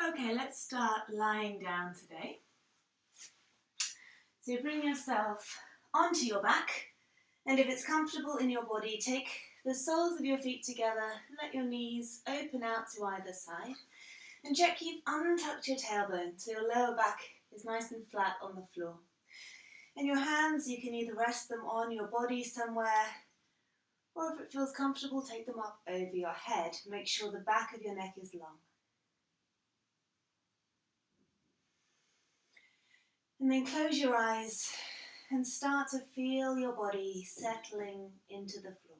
Okay, let's start lying down today. So bring yourself onto your back, and if it's comfortable in your body, take the soles of your feet together, let your knees open out to either side, and check you've untucked your tailbone so your lower back is nice and flat on the floor. And your hands, you can either rest them on your body somewhere, or if it feels comfortable, take them up over your head. Make sure the back of your neck is long. And then close your eyes and start to feel your body settling into the floor.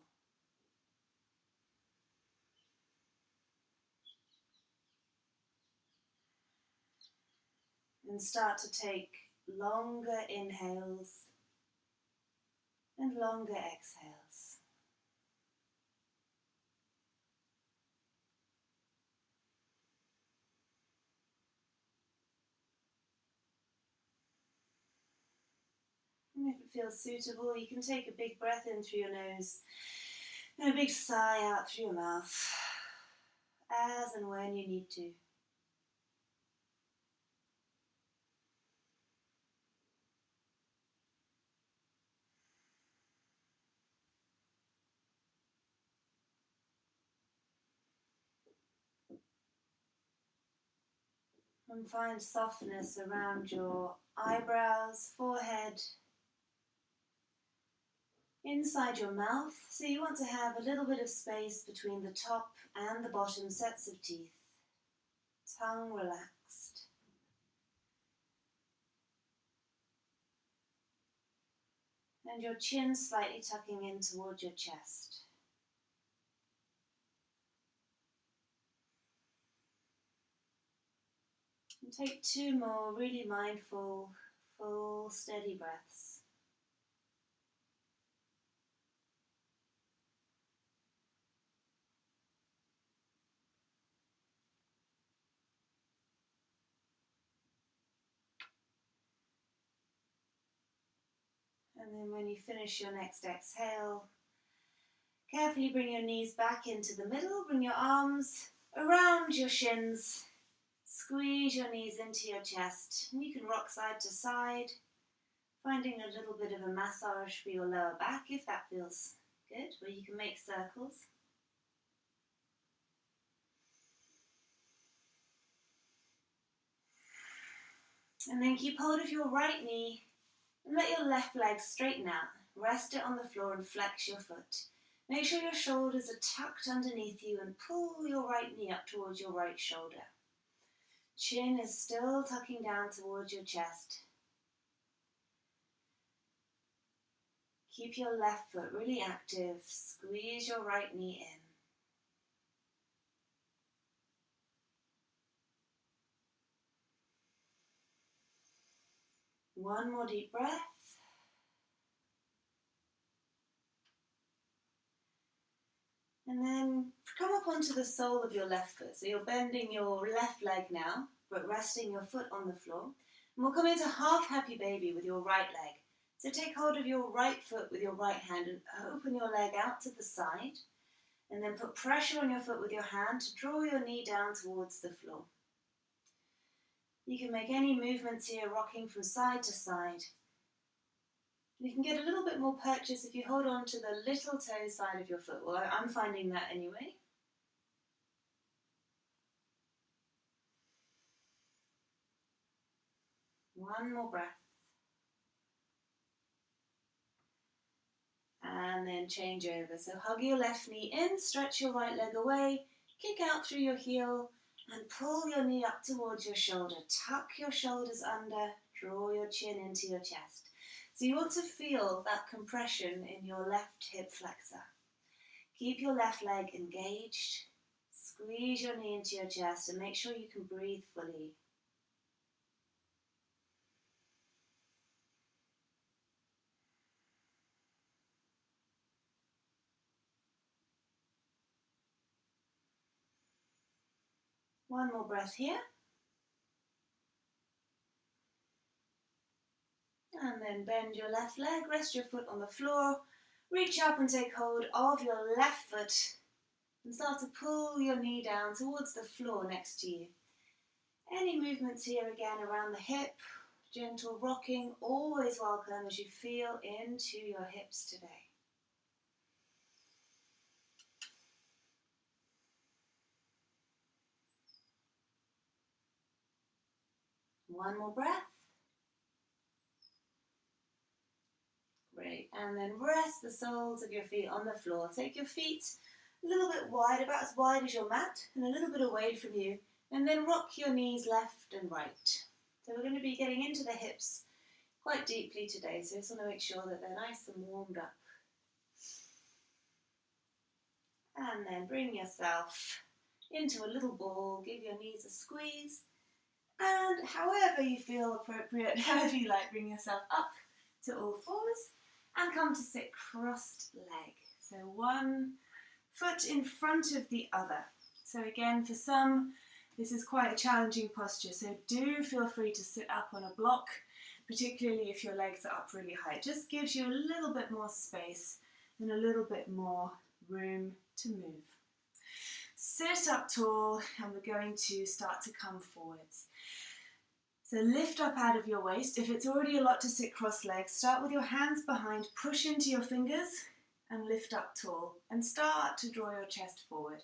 And start to take longer inhales and longer exhales. And if it feels suitable, you can take a big breath in through your nose and a big sigh out through your mouth, as and when you need to. And find softness around your eyebrows, forehead, inside your mouth. So you want to have a little bit of space between the top and the bottom sets of teeth. Tongue relaxed. And your chin slightly tucking in toward your chest. And take 2 more really mindful, full, steady breaths. And then when you finish your next exhale, carefully bring your knees back into the middle, bring your arms around your shins, squeeze your knees into your chest, and you can rock side to side, finding a little bit of a massage for your lower back if that feels good, where you can make circles. And then keep hold of your right knee and let your left leg straighten out. Rest it on the floor and flex your foot. Make sure your shoulders are tucked underneath you and pull your right knee up towards your right shoulder. Chin is still tucking down towards your chest. Keep your left foot really active. Squeeze your right knee in. One more deep breath. And then come up onto the sole of your left foot. So you're bending your left leg now, but resting your foot on the floor. And we'll come into half happy baby with your right leg. So take hold of your right foot with your right hand and open your leg out to the side. And then put pressure on your foot with your hand to draw your knee down towards the floor. You can make any movements here, rocking from side to side. You can get a little bit more purchase if you hold on to the little toe side of your foot. Well, I'm finding that anyway. One more breath. And then change over. So hug your left knee in, stretch your right leg away, kick out through your heel, and pull your knee up towards your shoulder. Tuck your shoulders under, draw your chin into your chest. So you want to feel that compression in your left hip flexor. Keep your left leg engaged. Squeeze your knee into your chest and make sure you can breathe fully. One more breath here. And then bend your left leg, rest your foot on the floor, reach up and take hold of your left foot and start to pull your knee down towards the floor next to you. Any movements here again around the hip, gentle rocking, always welcome as you feel into your hips today. One more breath. Great. And then rest the soles of your feet on the floor. Take your feet a little bit wide, about as wide as your mat, and a little bit away from you. And then rock your knees left and right. So we're going to be getting into the hips quite deeply today. So just want to make sure that they're nice and warmed up. And then bring yourself into a little ball. Give your knees a squeeze. And however you feel appropriate, however you like, bring yourself up to all fours and come to sit crossed leg. So one foot in front of the other. So again, for some, this is quite a challenging posture. So do feel free to sit up on a block, particularly if your legs are up really high. It just gives you a little bit more space and a little bit more room to move. Sit up tall, and we're going to start to come forwards. So lift up out of your waist. If it's already a lot to sit cross-legged, start with your hands behind, push into your fingers and lift up tall and start to draw your chest forward.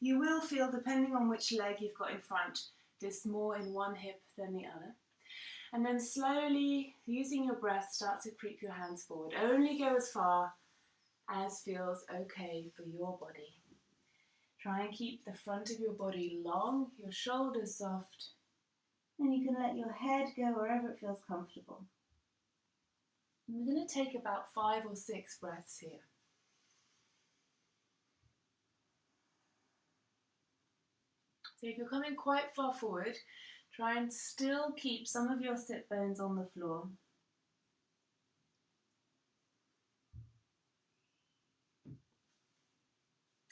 You will feel, depending on which leg you've got in front, this more in one hip than the other. And then slowly, using your breath, start to creep your hands forward. Only go as far as feels okay for your body. Try and keep the front of your body long, your shoulders soft, and you can let your head go wherever it feels comfortable. And we're going to take about 5 or 6 breaths here. So if you're coming quite far forward, try and still keep some of your sit bones on the floor.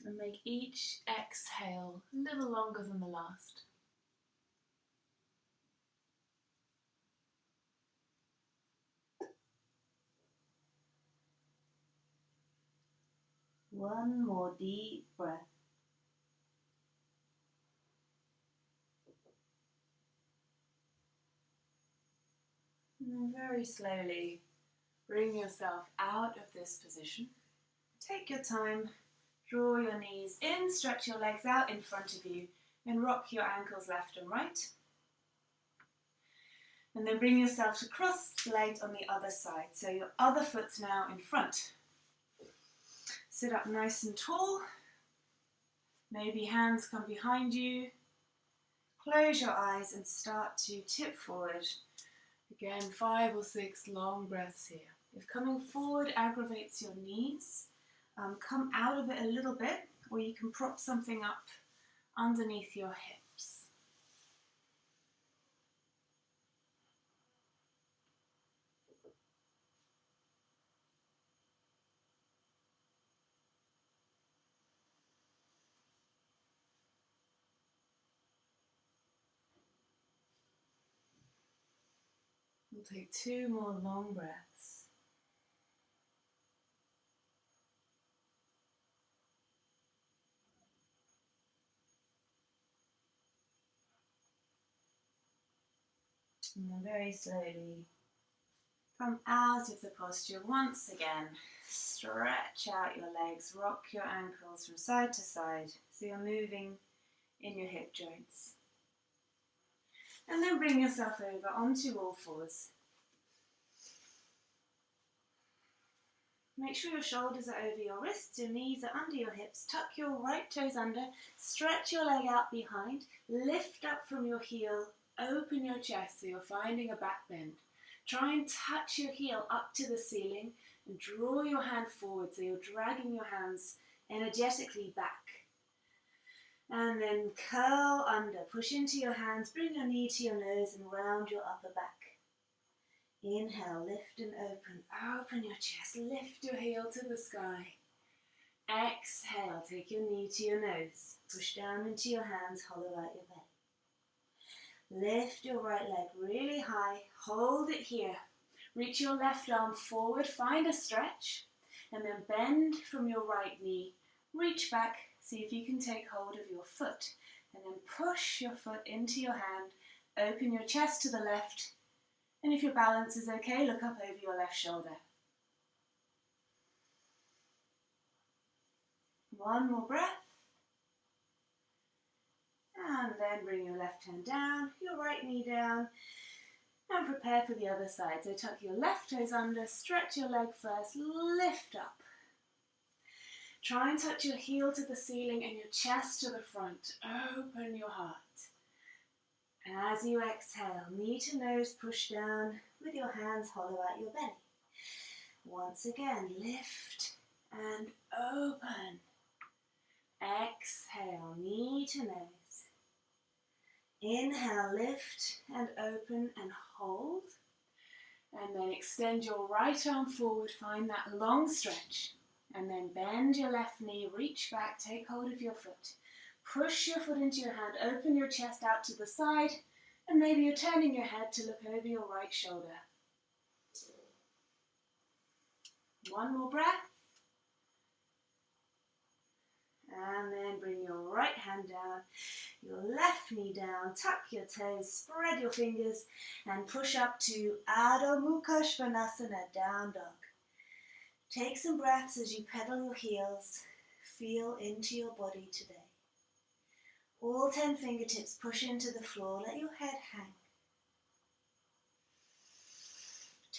And make each exhale a little longer than the last. One more deep breath. And very slowly bring yourself out of this position. Take your time. Draw your knees in, stretch your legs out in front of you, and rock your ankles left and right. And then bring yourself to cross-legged on the other side. So your other foot's now in front. Sit up nice and tall. Maybe hands come behind you. Close your eyes and start to tip forward. Again, 5 or 6 long breaths here. If coming forward aggravates your knees, come out of it a little bit, or you can prop something up underneath your hips. We'll take 2 more long breaths. And then very slowly come out of the posture once again. Stretch out your legs, rock your ankles from side to side so you're moving in your hip joints. And then bring yourself over onto all fours. Make sure your shoulders are over your wrists, your knees are under your hips. Tuck your right toes under, stretch your leg out behind, lift up from your heel, open your chest so you're finding a back bend. Try and touch your heel up to the ceiling and draw your hand forward so you're dragging your hands energetically back. And then curl under, push into your hands, bring your knee to your nose and round your upper back. Inhale, lift and open your chest, lift your heel to the sky. Exhale, take your knee to your nose, push down into your hands, hollow out your belly. Lift your right leg really high, hold it here. Reach your left arm forward, find a stretch, and then bend from your right knee. Reach back, see if you can take hold of your foot, and then push your foot into your hand Open your chest to the left, and if your balance is okay, look up over your left shoulder. One more breath. And then bring your left hand down, your right knee down, and prepare for the other side. So tuck your left toes under, stretch your leg first, lift up. Try and touch your heel to the ceiling and your chest to the front. Open your heart. And as you exhale, knee to nose, push down with your hands hollow out your belly. Once again, lift and open. Exhale, knee to nose. Inhale, lift and open and hold. And then extend your right arm forward, find that long stretch. And then bend your left knee, reach back, take hold of your foot. Push your foot into your hand, open your chest out to the side, and maybe you're turning your head to look over your right shoulder. One more breath. And then bring your right hand down, your left knee down, tuck your toes, spread your fingers, and push up to Adho Mukha Svanasana, down dog. Take some breaths as you pedal your heels, feel into your body today. All 10 fingertips push into the floor, let your head hang.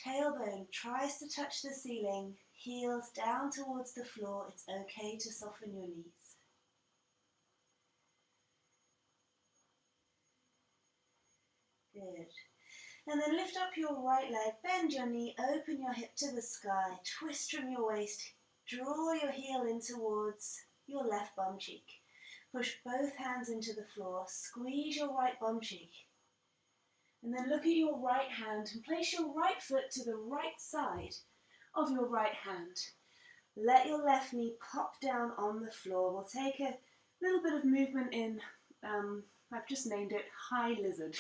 Tailbone tries to touch the ceiling, heels down towards the floor. It's okay to soften your knees. Good. And then lift up your right leg, bend your knee, open your hip to the sky, twist from your waist, draw your heel in towards your left bum cheek. Push both hands into the floor, squeeze your right bum cheek. And then look at your right hand and place your right foot to the right side of your right hand. Let your left knee pop down on the floor. We'll take a little bit of movement in, I've just named it high lizard.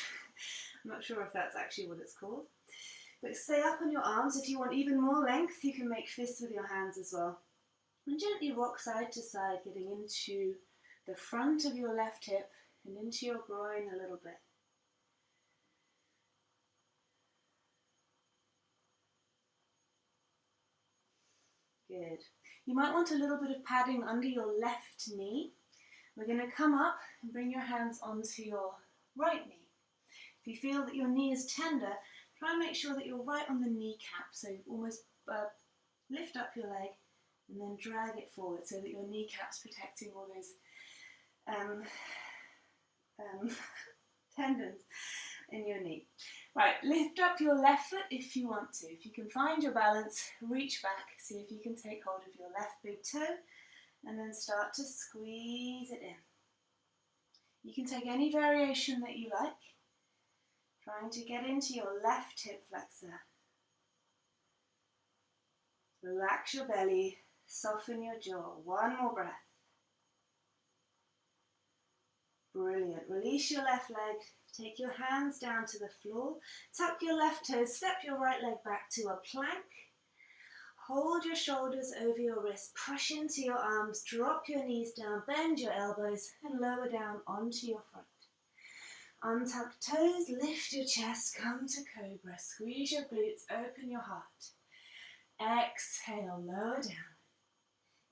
I'm not sure if that's actually what it's called. But stay up on your arms. If you want even more length, you can make fists with your hands as well. And gently rock side to side, getting into the front of your left hip and into your groin a little bit. Good. You might want a little bit of padding under your left knee. We're going to come up and bring your hands onto your right knee. If you feel that your knee is tender, try and make sure that you're right on the kneecap. So almost lift up your leg and then drag it forward so that your kneecap's protecting all those tendons in your knee. Right, lift up your left foot if you want to. If you can find your balance, reach back, see if you can take hold of your left big toe and then start to squeeze it in. You can take any variation that you like, trying to get into your left hip flexor. Relax your belly, soften your jaw. One more breath. Brilliant. Release your left leg. Take your hands down to the floor. Tuck your left toes. Step your right leg back to a plank. Hold your shoulders over your wrists. Push into your arms. Drop your knees down. Bend your elbows and lower down onto your front. Untuck toes. Lift your chest. Come to cobra. Squeeze your glutes. Open your heart. Exhale. Lower down.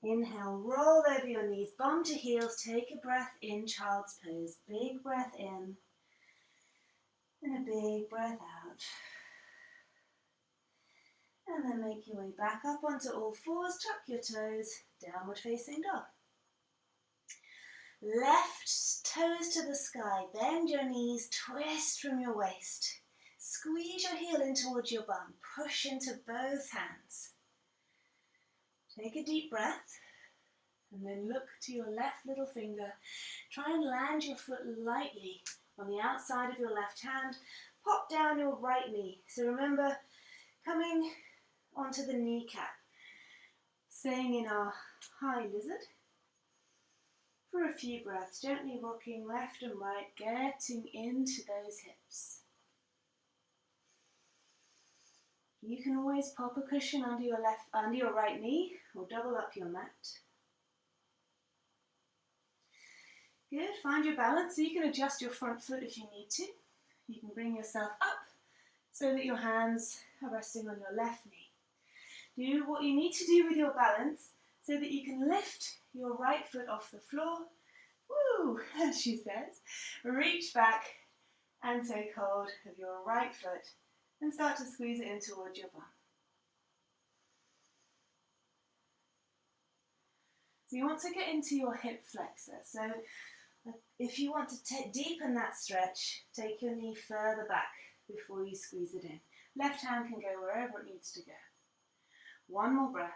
Inhale, roll over your knees, bum to heels, take a breath in, child's pose. Big breath in, and a big breath out. And then make your way back up onto all fours, tuck your toes, downward facing dog. Left toes to the sky, bend your knees, twist from your waist. Squeeze your heel in towards your bum, push into both hands. Take a deep breath, and then look to your left little finger. Try and land your foot lightly on the outside of your left hand. Pop down your right knee. So remember, coming onto the kneecap. Staying in our high lizard for a few breaths, gently rocking left and right, getting into those hips. You can always pop a cushion under your right knee or double up your mat. Good, find your balance so you can adjust your front foot if you need to. You can bring yourself up so that your hands are resting on your left knee. Do what you need to do with your balance so that you can lift your right foot off the floor. Woo, as she says. Reach back and take hold of your right foot and start to squeeze it in towards your bum. So you want to get into your hip flexor. So if you want to deepen that stretch, take your knee further back before you squeeze it in. Left hand can go wherever it needs to go. One more breath.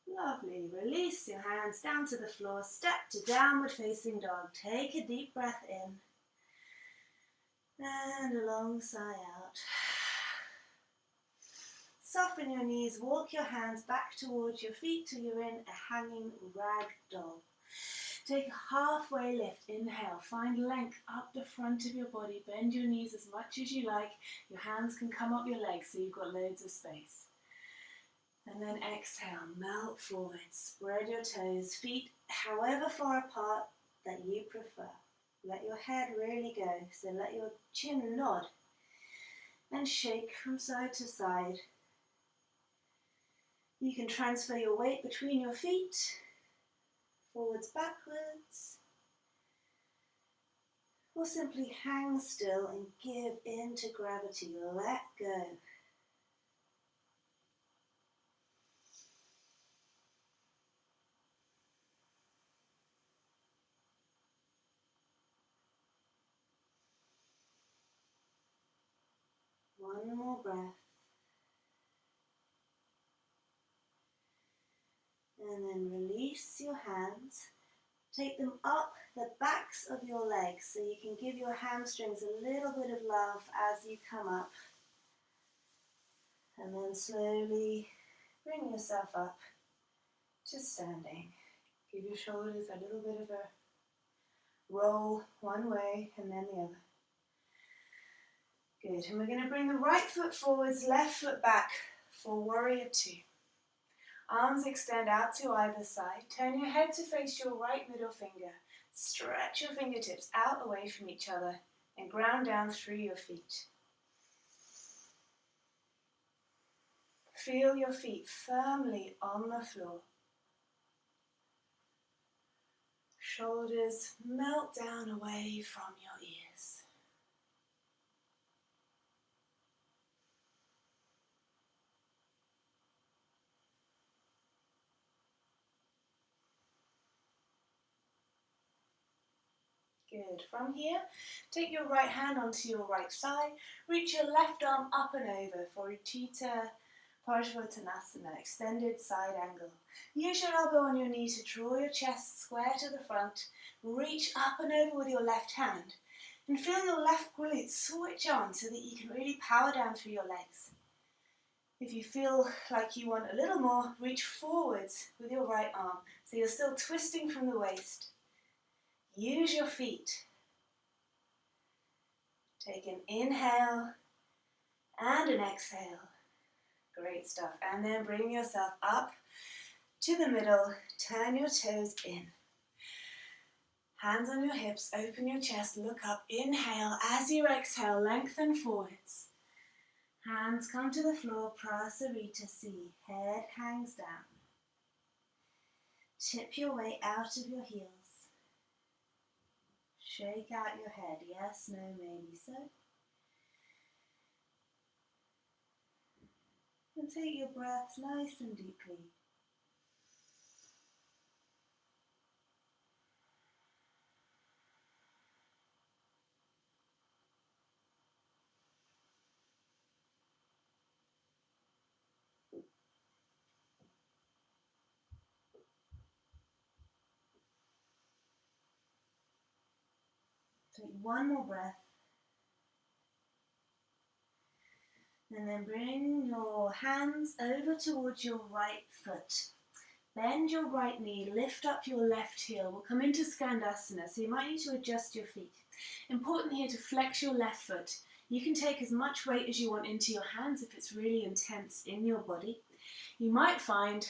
Lovely. Release your hands down to the floor. Step to downward facing dog. Take a deep breath in and a long sigh out. Soften your knees. Walk your hands back towards your feet till you're in a hanging rag doll. Take a halfway lift. Inhale. Find length up the front of your body. Bend your knees as much as you like. Your hands can come up your legs so you've got loads of space. And then exhale, melt forward, spread your toes, feet however far apart that you prefer. Let your head really go, so let your chin nod and shake from side to side. You can transfer your weight between your feet, forwards, backwards, or simply hang still and give in to gravity, let go. One more breath. And then release your hands. Take them up the backs of your legs so you can give your hamstrings a little bit of love as you come up. And then slowly bring yourself up to standing. Give your shoulders a little bit of a roll one way and then the other. Good, and we're going to bring the right foot forwards, left foot back for warrior two. Arms extend out to either side. Turn your head to face your right middle finger. Stretch your fingertips out away from each other and ground down through your feet. Feel your feet firmly on the floor. Shoulders melt down away from your ears. Good. From here, take your right hand onto your right thigh. Reach your left arm up and over for Utthita Parsvottanasana, extended side angle. Use your elbow on your knee to draw your chest square to the front. Reach up and over with your left hand. And feel your left glutes switch on so that you can really power down through your legs. If you feel like you want a little more, reach forwards with your right arm so you're still twisting from the waist. Use your feet. Take an inhale and an exhale. Great stuff. And then bring yourself up to the middle. Turn your toes in. Hands on your hips. Open your chest. Look up. Inhale. As you exhale, lengthen forwards. Hands come to the floor. Prasarita C. Head hangs down. Tip your way out of your heels. Shake out your head. Yes, no, maybe so. And take your breaths nice and deeply. Take one more breath. And then bring your hands over towards your right foot. Bend your right knee, lift up your left heel. We'll come into Skandasana, so you might need to adjust your feet. Important here to flex your left foot. You can take as much weight as you want into your hands if it's really intense in your body. You might find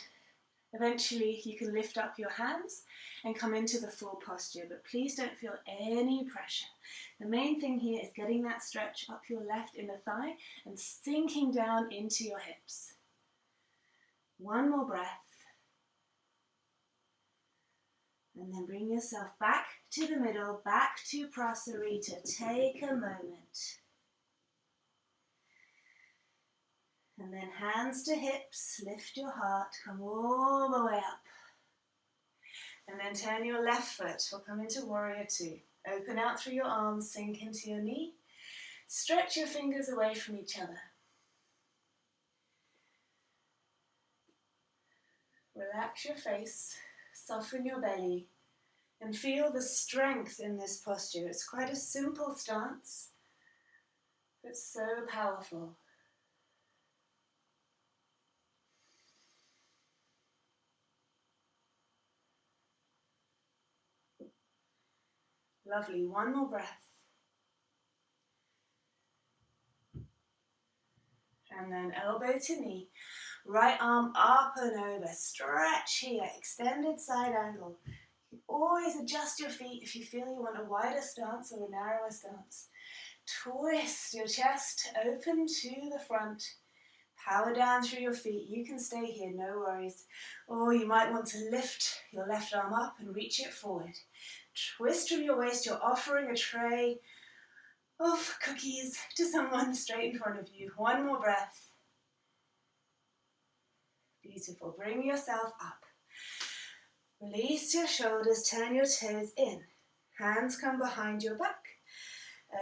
Eventually you can lift up your hands and come into the full posture, but please don't feel any pressure. The main thing here is getting that stretch up your left inner thigh and sinking down into your hips. One more breath. And then bring yourself back to the middle, back to Prasarita. Take a moment. And then hands to hips, lift your heart, come all the way up. And then turn your left foot, we'll come into Warrior Two. Open out through your arms, sink into your knee. Stretch your fingers away from each other. Relax your face, soften your belly, and feel the strength in this posture. It's quite a simple stance, but so powerful. Lovely, one more breath. And then elbow to knee, right arm up and over, stretch here, extended side angle. You always adjust your feet if you feel you want a wider stance or a narrower stance. Twist your chest open to the front, power down through your feet. You can stay here, no worries. Or you might want to lift your left arm up and reach it forward. Twist from your waist, you're offering a tray of cookies to someone straight in front of you. One more breath. Beautiful. Bring yourself up. Release your shoulders, turn your toes in. Hands come behind your back.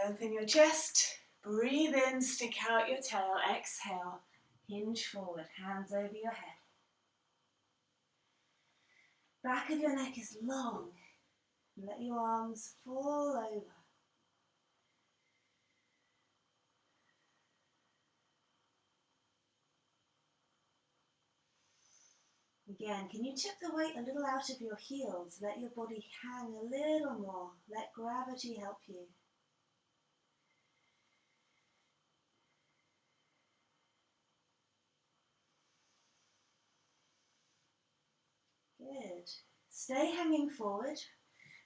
Open your chest. Breathe in, stick out your tail. Exhale. Hinge forward, hands over your head. Back of your neck is long. Let your arms fall over. Again, can you tip the weight a little out of your heels? Let your body hang a little more. Let gravity help you. Good. Stay hanging forward.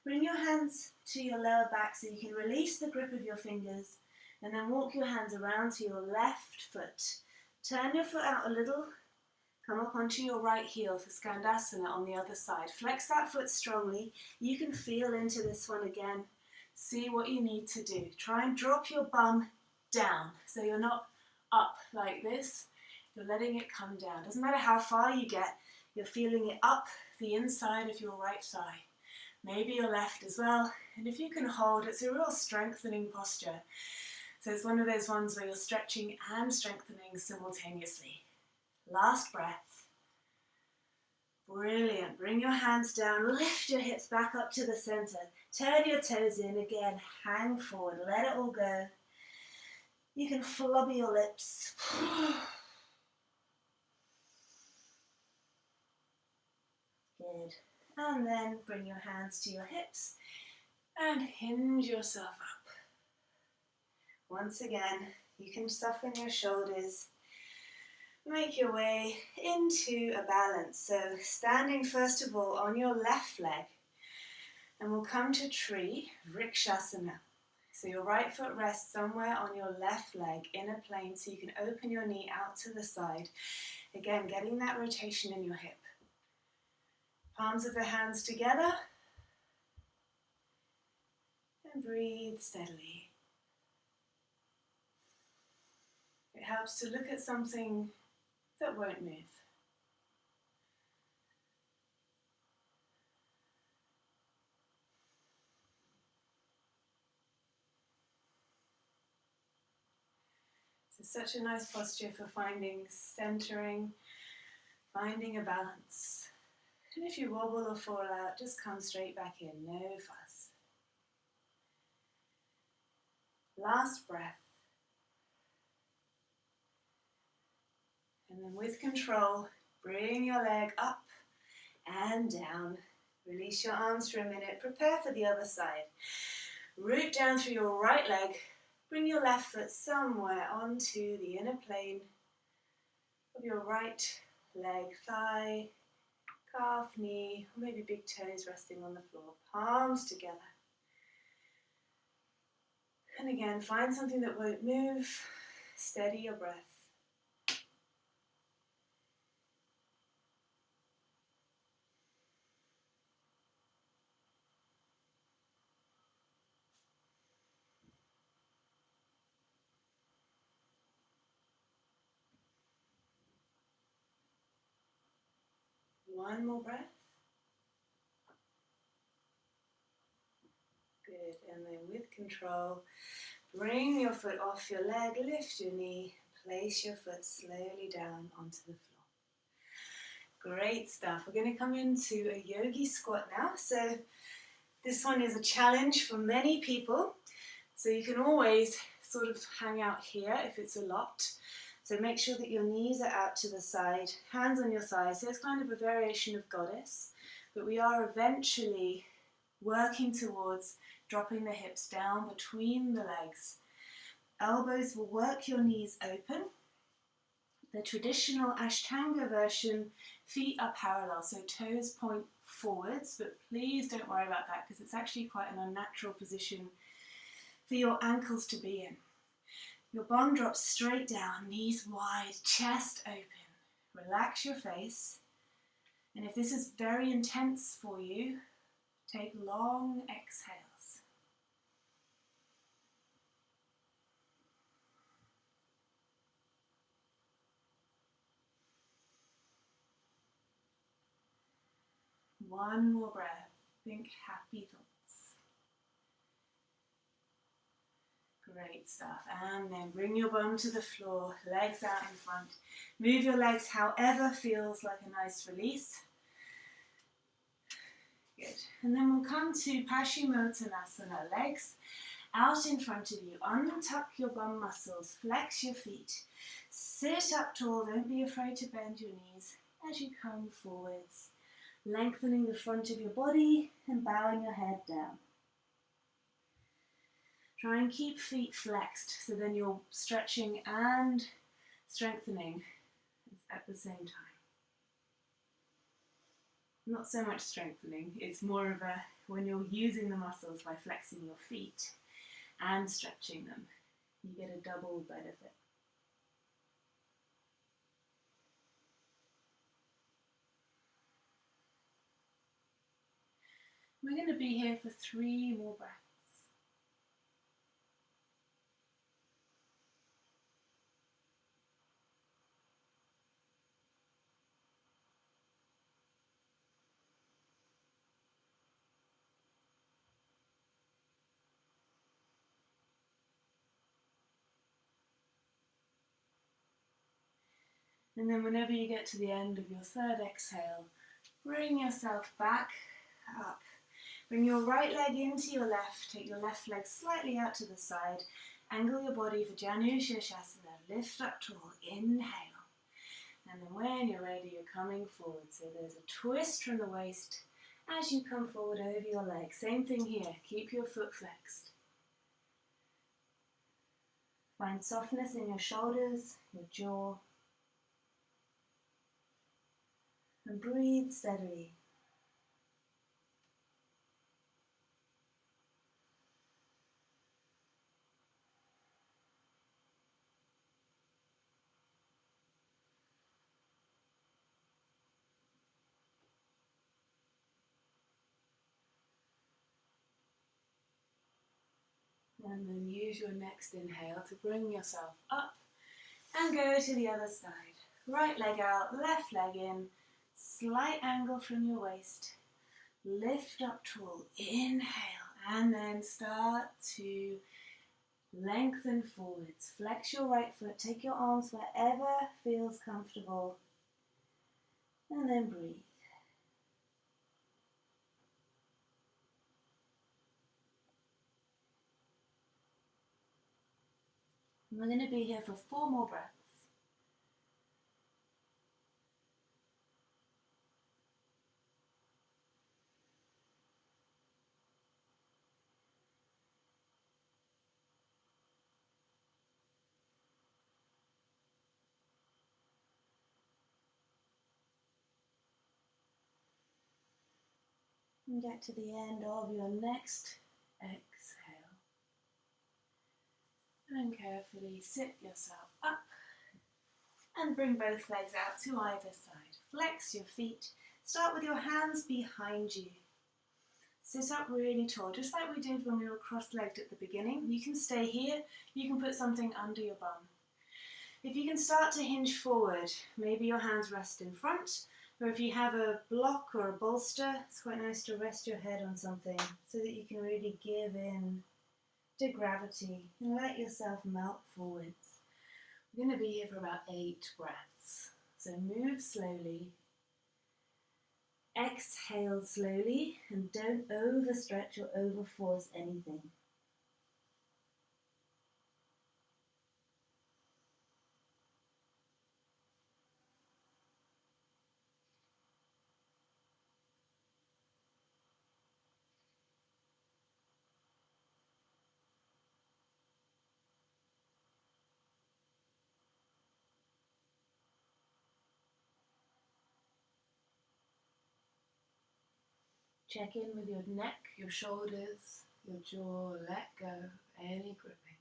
Bring your hands to your lower back so you can release the grip of your fingers and then walk your hands around to your left foot. Turn your foot out a little. Come up onto your right heel for Skandasana on the other side. Flex that foot strongly. You can feel into this one again. See what you need to do. Try and drop your bum down so you're not up like this. You're letting it come down. Doesn't matter how far you get, you're feeling it up the inside of your right thigh. Maybe your left as well. And if you can hold, it's a real strengthening posture. So it's one of those ones where you're stretching and strengthening simultaneously. Last breath. Brilliant. Bring your hands down, lift your hips back up to the center. Turn your toes in again, hang forward, let it all go. You can flubby your lips. Good. And then bring your hands to your hips and hinge yourself up. Once again, you can soften your shoulders. Make your way into a balance. So standing first of all on your left leg, and we'll come to tree, Vrikshasana. So your right foot rests somewhere on your left leg in a plane so you can open your knee out to the side. Again, getting that rotation in your hip. Palms of the hands together. And breathe steadily. It helps to look at something that won't move. It's such a nice posture for finding centering, finding a balance. And if you wobble or fall out, just come straight back in, no fuss. Last breath. And then with control, bring your leg up and down. Release your arms for a minute. Prepare for the other side. Root down through your right leg. Bring your left foot somewhere onto the inner plane of your right leg, thigh, calf, knee, or maybe big toes resting on the floor, palms together. And again, find something that won't move, steady your breath. One more breath. Good, and then with control, bring your foot off your leg, lift your knee, place your foot slowly down onto the floor. Great stuff. We're going to come into a yogi squat now. So this one is a challenge for many people. So you can always sort of hang out here if it's a lot. So make sure that your knees are out to the side, hands on your thighs. So it's kind of a variation of goddess, but we are eventually working towards dropping the hips down between the legs. Elbows will work your knees open. The traditional Ashtanga version, feet are parallel, so toes point forwards, but please don't worry about that because it's actually quite an unnatural position for your ankles to be in. Your bum drops straight down, knees wide, chest open. Relax your face. And if this is very intense for you, take long exhales. One more breath. Think happy thoughts. Great stuff. And then bring your bum to the floor, legs out in front. Move your legs however feels like a nice release. Good. And then we'll come to Paschimottanasana. Legs out in front of you. Untuck your bum muscles. Flex your feet. Sit up tall. Don't be afraid to bend your knees as you come forwards. Lengthening the front of your body and bowing your head down. Try and keep feet flexed so then you're stretching and strengthening at the same time. Not so much strengthening, it's more of a when you're using the muscles by flexing your feet and stretching them, you get a double benefit. We're going to be here for 3 more breaths. And then whenever you get to the end of your 3rd exhale, bring yourself back up. Bring your right leg into your left, take your left leg slightly out to the side, angle your body for Janu Shirshasana, lift up tall, inhale. And then when you're ready, you're coming forward. So there's a twist from the waist as you come forward over your leg. Same thing here, keep your foot flexed. Find softness in your shoulders, your jaw. And breathe steadily. And then use your next inhale to bring yourself up and go to the other side. Right leg out, left leg in, slight angle from your waist. Lift up tall, inhale, and then start to lengthen forwards. Flex your right foot, take your arms wherever feels comfortable, and then breathe. And we're going to be here for 4 more breaths. And get to the end of your next exhale. And carefully sit yourself up and bring both legs out to either side. Flex your feet. Start with your hands behind you. Sit up really tall, just like we did when we were cross-legged at the beginning. You can stay here. You can put something under your bum. If you can start to hinge forward, maybe your hands rest in front, or if you have a block or a bolster, it's quite nice to rest your head on something so that you can really give in to gravity and let yourself melt forwards. We're going to be here for about 8 breaths. So move slowly, exhale slowly, and don't overstretch or overforce anything. Check in with your neck, your shoulders, your jaw. Let go of any gripping.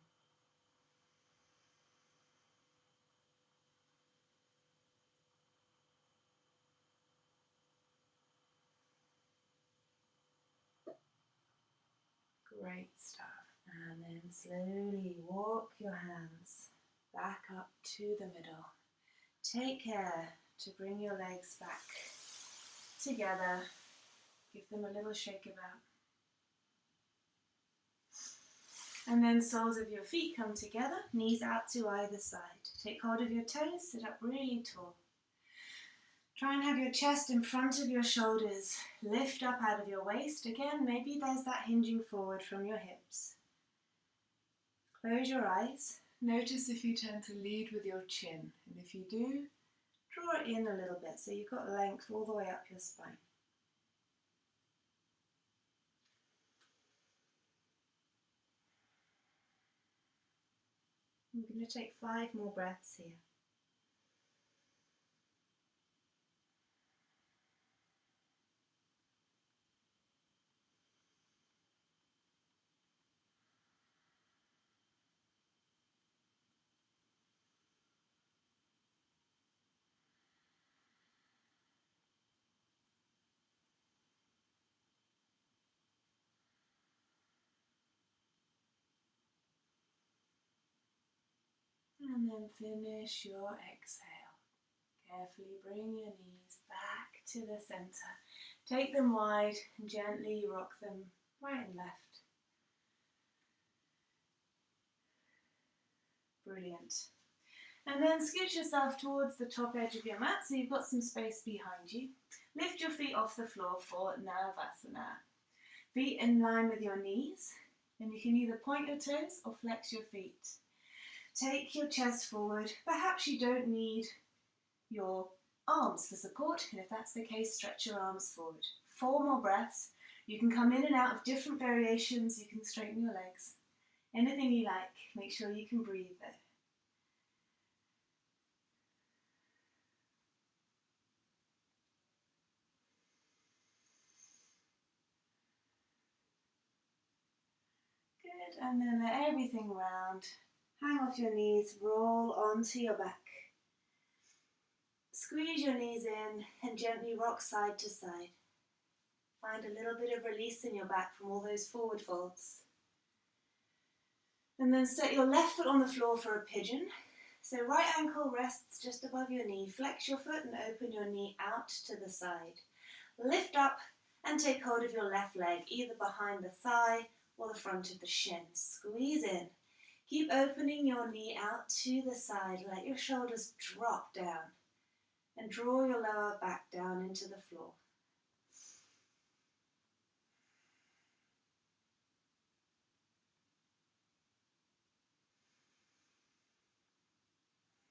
Great stuff. And then slowly walk your hands back up to the middle. Take care to bring your legs back together. Give them a little shake about. And then soles of your feet come together, knees out to either side. Take hold of your toes, sit up really tall. Try and have your chest in front of your shoulders. Lift up out of your waist. Again, maybe there's that hinging forward from your hips. Close your eyes. Notice if you tend to lead with your chin. And if you do, draw it in a little bit so you've got length all the way up your spine. I'm going to take 5 more breaths here. And then finish your exhale. Carefully bring your knees back to the center. Take them wide and gently rock them right and left. Brilliant. And then scooch yourself towards the top edge of your mat so you've got some space behind you. Lift your feet off the floor for Navasana. Feet in line with your knees, and you can either point your toes or flex your feet. Take your chest forward. Perhaps you don't need your arms for support, and if that's the case, stretch your arms forward. 4 more breaths. You can come in and out of different variations. You can straighten your legs. Anything you like. Make sure you can breathe though. Good, and then let everything round. Hang off your knees, roll onto your back. Squeeze your knees in and gently rock side to side. Find a little bit of release in your back from all those forward folds. And then set your left foot on the floor for a pigeon. So right ankle rests just above your knee. Flex your foot and open your knee out to the side. Lift up and take hold of your left leg, either behind the thigh or the front of the shin. Squeeze in. Keep opening your knee out to the side. Let your shoulders drop down and draw your lower back down into the floor.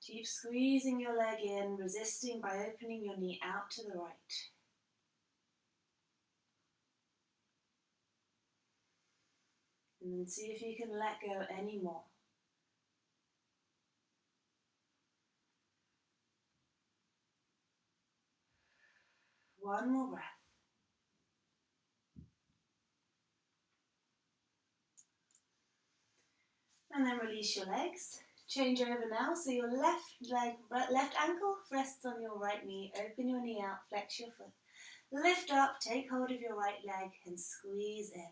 Keep squeezing your leg in, resisting by opening your knee out to the right. And then see if you can let go any more. One more breath. And then release your legs. Change over now, so your left ankle rests on your right knee. Open your knee out, flex your foot. Lift up, take hold of your right leg and squeeze in.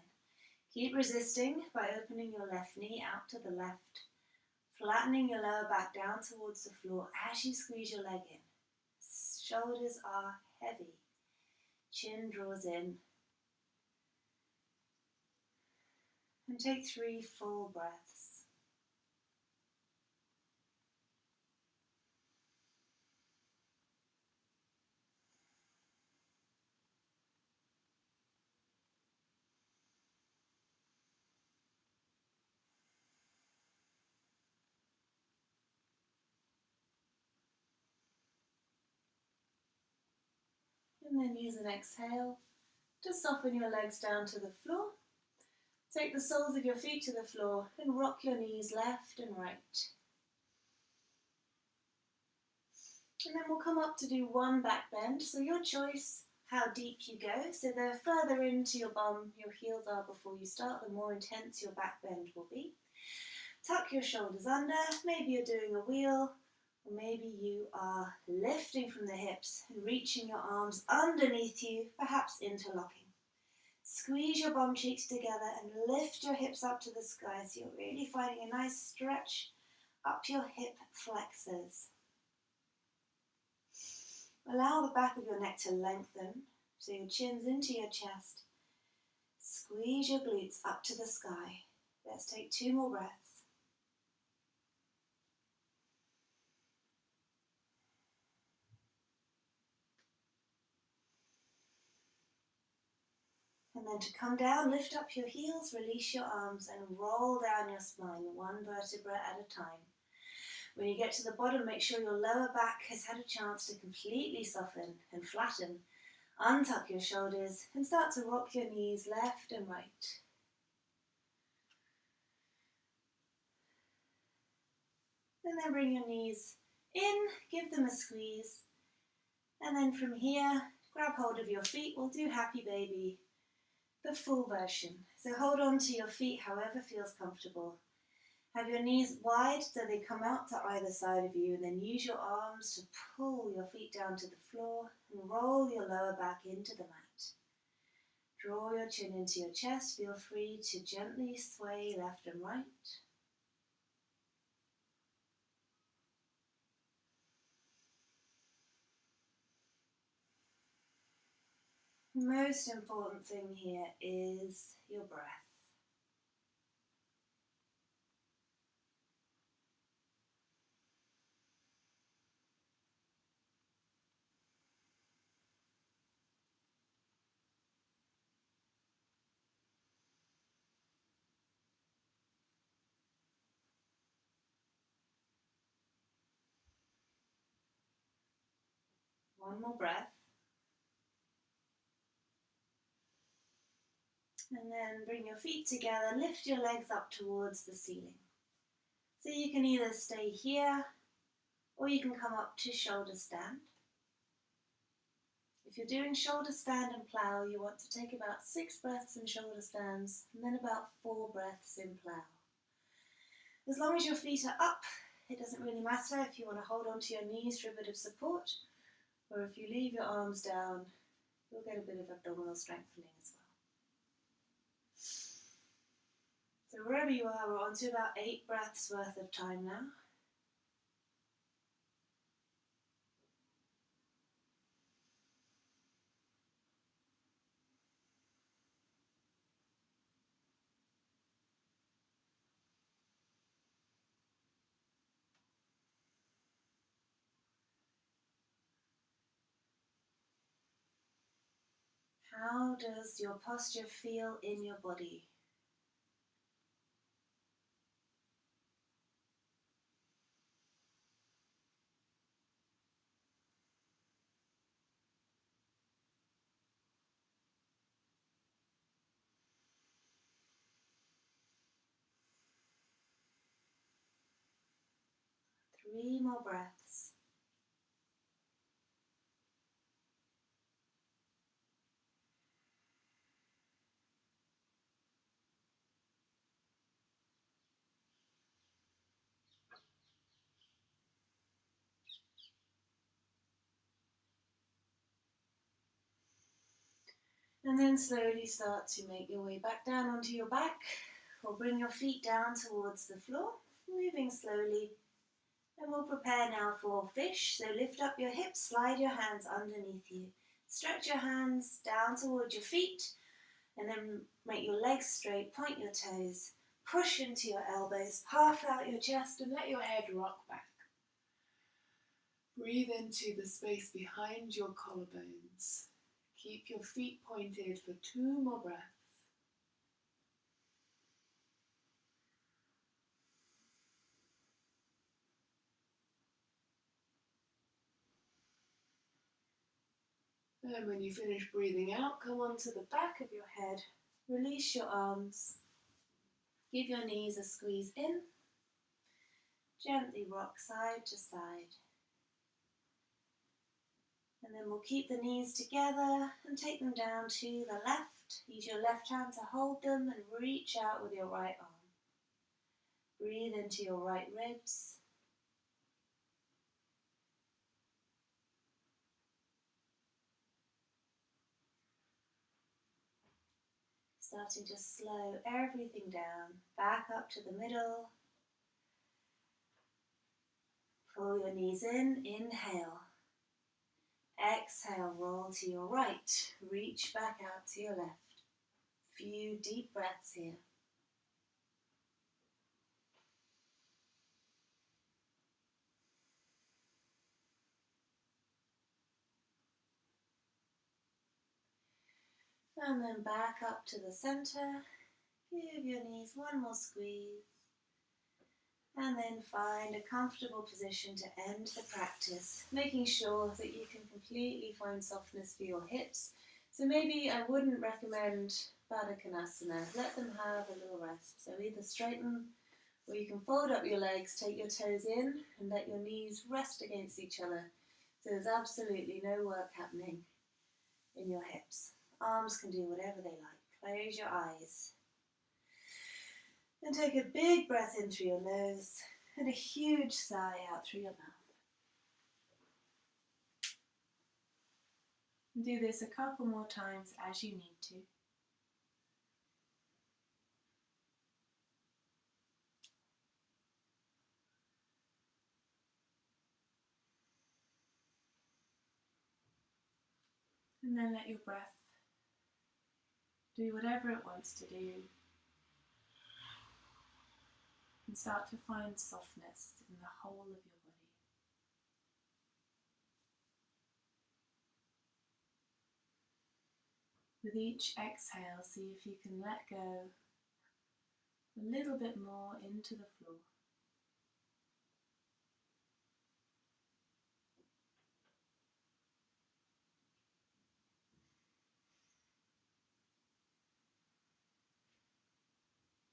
Keep resisting by opening your left knee out to the left, flattening your lower back down towards the floor as you squeeze your leg in. Shoulders are heavy. Chin draws in. And take 3 full breaths. And then use an exhale to soften your legs down to the floor. Take the soles of your feet to the floor and rock your knees left and right. And then we'll come up to do 1 back bend. So your choice how deep you go. So the further into your bum your heels are before you start, the more intense your back bend will be. Tuck your shoulders under. Maybe you're doing a wheel, or maybe you are lifting from the hips and reaching your arms underneath you, perhaps interlocking. Squeeze your bum cheeks together and lift your hips up to the sky so you're really finding a nice stretch up your hip flexors. Allow the back of your neck to lengthen so your chin's into your chest. Squeeze your glutes up to the sky. Let's take 2 more breaths. And then to come down, lift up your heels, release your arms and roll down your spine 1 vertebra at a time. When you get to the bottom, make sure your lower back has had a chance to completely soften and flatten. Untuck your shoulders and start to rock your knees left and right. And then bring your knees in, give them a squeeze. And then from here, grab hold of your feet. We'll do happy baby, the full version. So hold on to your feet however feels comfortable. Have your knees wide so they come out to either side of you, and then use your arms to pull your feet down to the floor and roll your lower back into the mat. Draw your chin into your chest. Feel free to gently sway left and right. The most important thing here is your breath. One more breath. And then bring your feet together, lift your legs up towards the ceiling. So you can either stay here or you can come up to shoulder stand. If you're doing shoulder stand and plow, you want to take about 6 breaths in shoulder stands and then about 4 breaths in plow. As long as your feet are up, it doesn't really matter if you want to hold onto your knees for a bit of support, or if you leave your arms down, you'll get a bit of abdominal strengthening as well. So wherever you are, we're on to about 8 breaths worth of time now. How does your posture feel in your body? Three more breaths. And then slowly start to make your way back down onto your back, or bring your feet down towards the floor, moving slowly. And we'll prepare now for fish. So lift up your hips, slide your hands underneath you. Stretch your hands down towards your feet, and then make your legs straight, point your toes, push into your elbows, puff out your chest, and let your head rock back. Breathe into the space behind your collarbones. Keep your feet pointed for 2 more breaths. And when you finish breathing out, come onto the back of your head. Release your arms. Give your knees a squeeze in. Gently rock side to side. And then we'll keep the knees together and take them down to the left. Use your left hand to hold them and reach out with your right arm. Breathe into your right ribs. Starting to slow everything down. Back up to the middle. Pull your knees in. Inhale. Exhale, roll to your right. Reach back out to your left. Few deep breaths here. And then back up to the center. Give your knees one more squeeze. And then find a comfortable position to end the practice, making sure that you can completely find softness for your hips. So maybe I wouldn't recommend Baddha Konasana. Let them have a little rest. So either straighten, or you can fold up your legs, take your toes in, and let your knees rest against each other. So there's absolutely no work happening in your hips. Arms can do whatever they like. Close your eyes. And take a big breath in through your nose and a huge sigh out through your mouth. And do this a couple more times as you need to. And then let your breath do whatever it wants to do. And start to find softness in the whole of your body. With each exhale, see if you can let go a little bit more into the floor.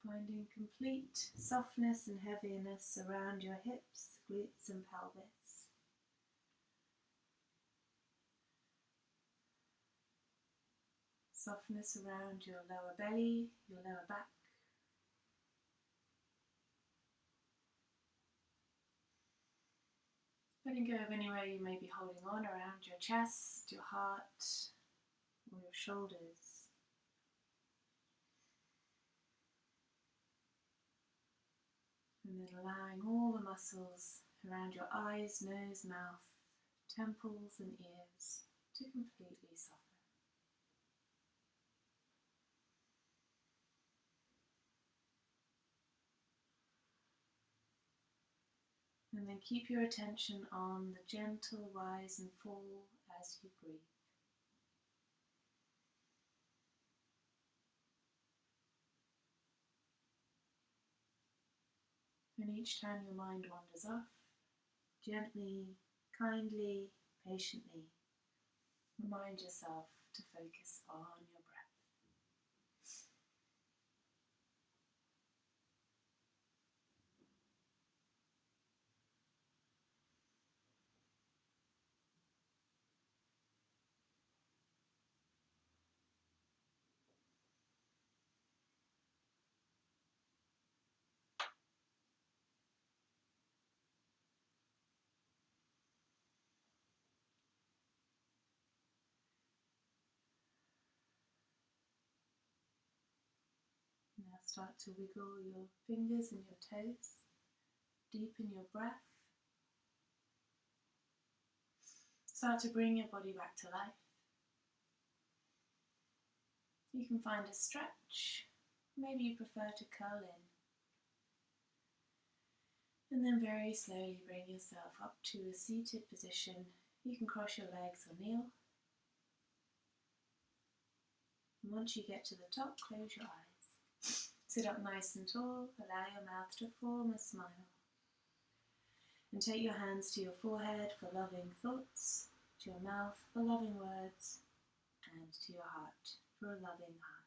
Finding complete softness and heaviness around your hips, glutes and pelvis. Softness around your lower belly, your lower back. Letting go of anywhere you may be holding on around your chest, your heart, or your shoulders. And then allowing all the muscles around your eyes, nose, mouth, temples and ears to completely soften. And then keep your attention on the gentle rise and fall as you breathe. And each time your mind wanders off, gently, kindly, patiently, remind yourself to focus on your breath. Start to wiggle your fingers and your toes. Deepen your breath. Start to bring your body back to life. You can find a stretch. Maybe you prefer to curl in. And then very slowly bring yourself up to a seated position. You can cross your legs or kneel. And once you get to the top, close your eyes. Sit up nice and tall. Allow your mouth to form a smile. And take your hands to your forehead for loving thoughts, to your mouth for loving words, and to your heart for a loving heart.